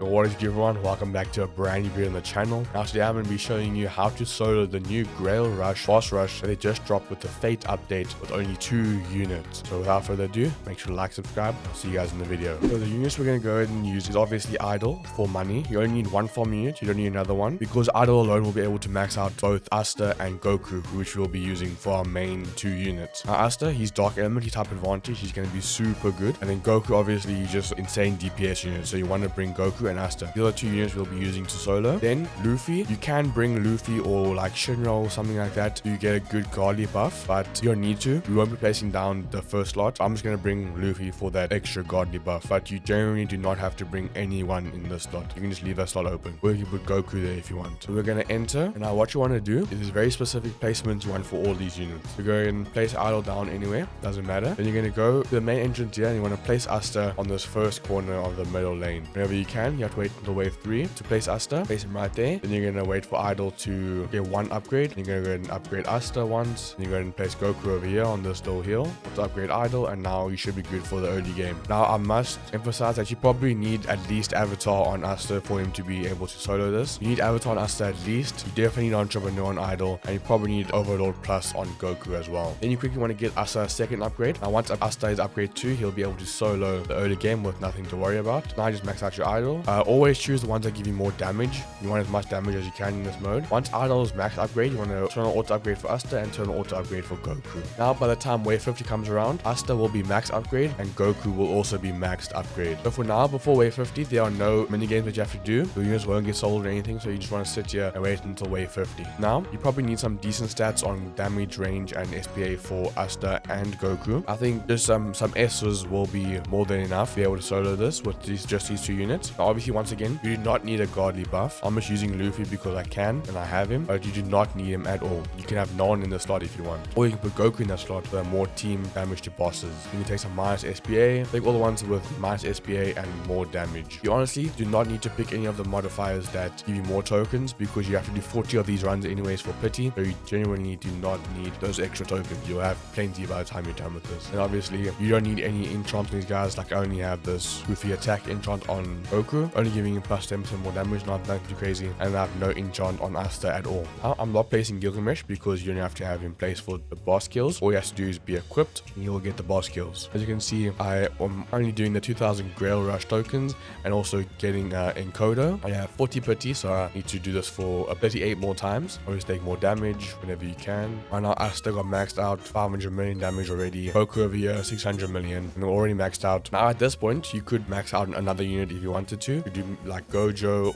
What is good, everyone? Welcome back to a brand new video on the channel. Now today I'm going to be showing you how to solo the new GRAIL rush boss rush that they just dropped with the Fate update with only 2 units. So without further ado, make sure to like, subscribe. I'll see you guys in the video. So the units we're going to go ahead and use is obviously Idol for money. You only need 1 farm unit, you don't need another one, because Idol alone will be able to max out both Asta and Goku, which we'll be using for our main 2 units. Now Asta, he's Dark Element, he's type advantage, he's going to be super good. And then Goku, obviously, he's just insane DPS unit, so you want to bring Goku and Asta. The other 2 units we'll be using to solo. Then Luffy, you can bring Luffy or like Shinra or something like that. You get a good godly buff, but you don't need to. We won't be placing down the first slot. I'm just going to bring Luffy for that extra godly buff, but you generally do not have to bring anyone in this slot. You can just leave that slot open, or you can put Goku there if you want. So we're going to enter, and now what you want to do is very specific placements you want for all these units. So go ahead and place Idol down anywhere, doesn't matter. Then you're going to go to the main entrance here, and you want to place Asta on this first corner of the middle lane. Whenever you can, you have to wait until wave 3 to place Asta. Place him right there. Then you're going to wait for Idol to get 1 upgrade. You're going to go ahead and upgrade Asta once. Then you go ahead and place Goku over here on this little hill to upgrade Idol, and now you should be good for the early game. Now I must emphasize that you probably need at least Avatar on Asta for him to be able to solo this. You need Avatar on Asta at least. You definitely need Entrepreneur on Idol, and you probably need Overlord Plus on Goku as well. Then you quickly want to get Asta a second upgrade. Now once Asta is upgrade 2, he'll be able to solo the early game with nothing to worry about. Now just max out your Idol. Always choose the ones that give you more damage. You want as much damage as you can in this mode. Once Idol's max upgrade, you want to turn on auto upgrade for Asta and turn on auto upgrade for Goku. Now by the time wave 50 comes around, Asta will be max upgrade and Goku will also be maxed upgrade. So for now, before wave 50, there are no mini games that you have to do. Your units won't get sold or anything, so you just want to sit here and wait until wave 50. Now you probably need some decent stats on damage, range, and SPA for Asta and Goku. I think just some S's will be more than enough to be able to solo this with just these 2 units. Now obviously, once again, you do not need a godly buff. I'm just using Luffy because I can and I have him, but you do not need him at all. You can have no one in the slot if you want, or you can put Goku in that slot for more team damage to bosses. You can take some minus SPA, take all the ones with minus SPA and more damage. You honestly do not need to pick any of the modifiers that give you more tokens, because you have to do 40 of these runs anyways for pity, so you genuinely do not need those extra tokens. You'll have plenty by the time you're done with this. And obviously, you don't need any enchants on these guys. Like I only have this goofy attack enchant on Goku, only giving him plus 10% more damage, not that too crazy, and I have no enchant on Asta at all. Now, I'm not placing Gilgamesh because you don't have to have him placed for the boss kills. All you have to do is be equipped and you'll get the boss kills. As you can see, I am only doing the 2000 GRAIL rush tokens and also getting encoder. I have 40 pity, so I need to do this for 38 more times. Always take more damage whenever you can. Right now, Asta got maxed out 500 million damage already. Goku over here 600 million, and we're already maxed out. Now at this point, you could max out another unit if you wanted to. You could do like Gojo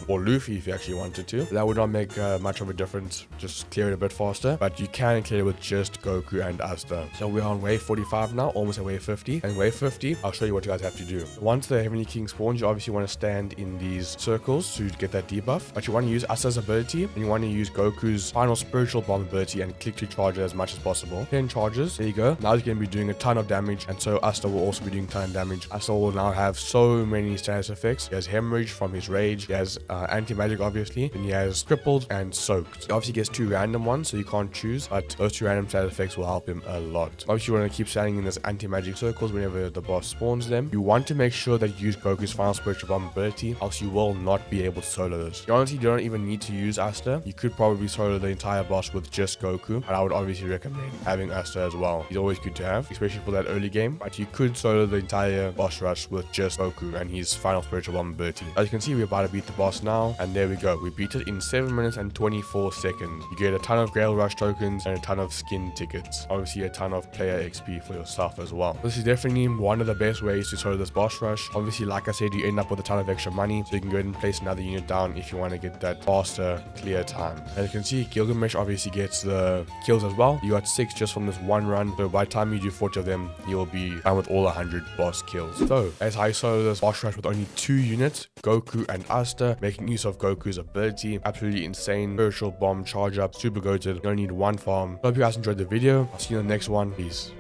or Luffy if you actually wanted to. That would not make much of a difference. Just clear it a bit faster, but you can clear it with just Goku and Asta. So we're on wave 45 now, almost at wave 50. And wave 50, I'll show you what you guys have to do. Once the Heavenly King spawns, you obviously want to stand in these circles to get that debuff, but you want to use Asta's ability and you want to use Goku's final spiritual bomb ability and click to charge it as much as possible. 10 charges, there you go. Now he's going to be doing a ton of damage, and so Asta will also be doing a ton of damage. Asta will now have so many status effects. He has hemorrhage from his rage, he has anti-magic obviously, and he has crippled and soaked. He obviously gets 2 random ones, so you can't choose, but those 2 random status effects will help him a lot. Obviously you want to keep standing in this anti-magic circles whenever the boss spawns them. You want to make sure that you use Goku's final spiritual bomb ability, else you will not be able to solo this. You honestly don't even need to use Asta. You could probably solo the entire boss with just Goku, but I would obviously recommend having Asta as well. He's always good to have, especially for that early game, but you could solo the entire boss rush with just Goku and his final spiritual bomb ability. As you can see, we're about to beat the boss now, and there we go. We beat it in 7 minutes and 24 seconds. You get a ton of GRAIL rush tokens and a ton of skin tickets. Obviously a ton of player XP for yourself as well. This is definitely one of the best ways to solo this boss rush. Obviously, like I said, you end up with a ton of extra money, so you can go ahead and place another unit down if you want to get that faster clear time. As you can see, Gilgamesh obviously gets the kills as well. You got 6 just from this one run, so by the time you do 40 of them, you'll be done with all 100 boss kills. So that's how you solo this boss rush with only 2 units, Goku and Asta, making use of Goku's ability. Absolutely insane. Spiritual bomb charge up, super goated. You only need 1 farm. Hope you guys enjoyed the video. I'll see you in the next one. Peace.